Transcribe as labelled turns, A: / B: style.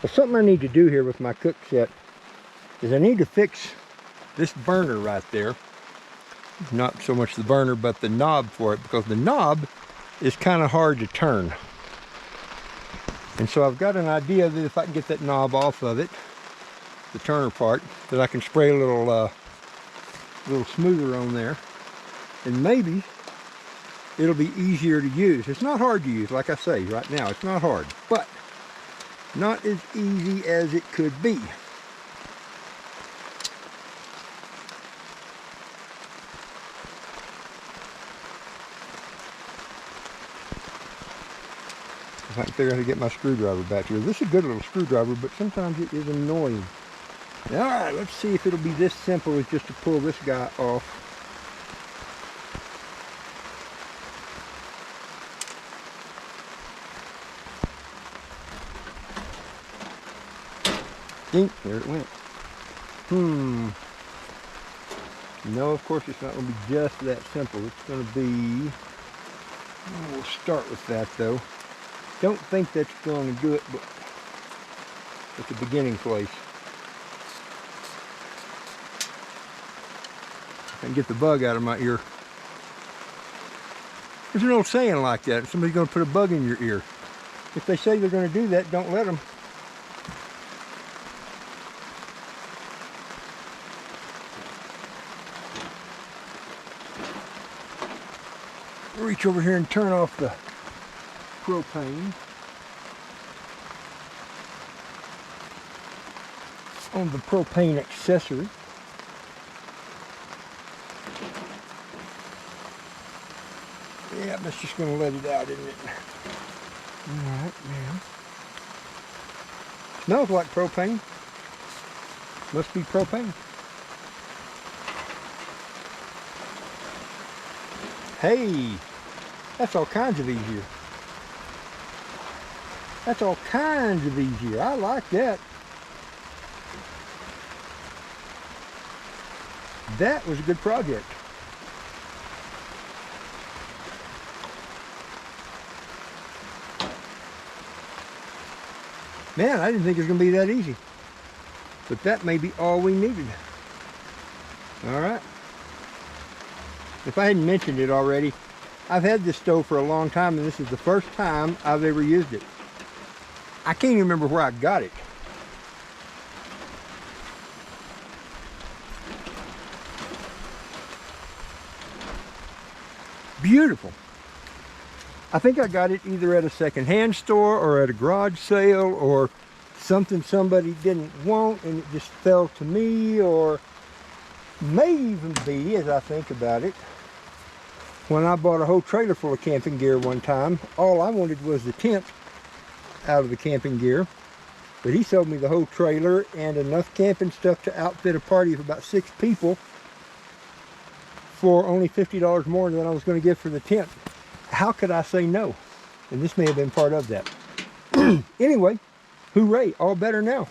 A: Well, something I need to do here with my cook set is I need to fix this burner right there. Not so much the burner, but the knob for it, because the knob is kind of hard to turn. And so I've got an idea that if I can get that knob off of it, the turner part, that I can spray a little smoother on there, and maybe it'll be easier to use. It's not hard to use, like I say right now, it's not hard, but not as easy as it could be. If I can figure out how to get my screwdriver back here. This is a good little screwdriver, but sometimes it is annoying. All right, let's see if it'll be this simple as just to pull this guy off. Dink, there it went. No, of course it's not going to be just that simple. It's going to be, we'll start with that though. Don't think that's going to do it, but it's the beginning place. I can get the bug out of my ear. There's an old saying like that. Somebody's going to put a bug in your ear. If they say they're going to do that, don't let them. Reach over here and turn off the propane on the propane accessory. Yeah, that's just going to let it out, isn't it? Alright, now. Smells like propane. Must be propane. Hey, that's all kinds of easier. That's all kinds of easier. I like that. That was a good project. Man, I didn't think it was going to be that easy. But that may be all we needed. All right. If I hadn't mentioned it already, I've had this stove for a long time, and this is the first time I've ever used it. I can't even remember where I got it. Beautiful. I think I got it either at a second-hand store or at a garage sale or something somebody didn't want and it just fell to me, or may even be, as I think about it, when I bought a whole trailer full of camping gear one time. All I wanted was the tent out of the camping gear, but he sold me the whole trailer and enough camping stuff to outfit a party of about 6 people for only $50 more than I was going to get for the tent. How could I say no? And this may have been part of that. Anyway, hooray, all better now.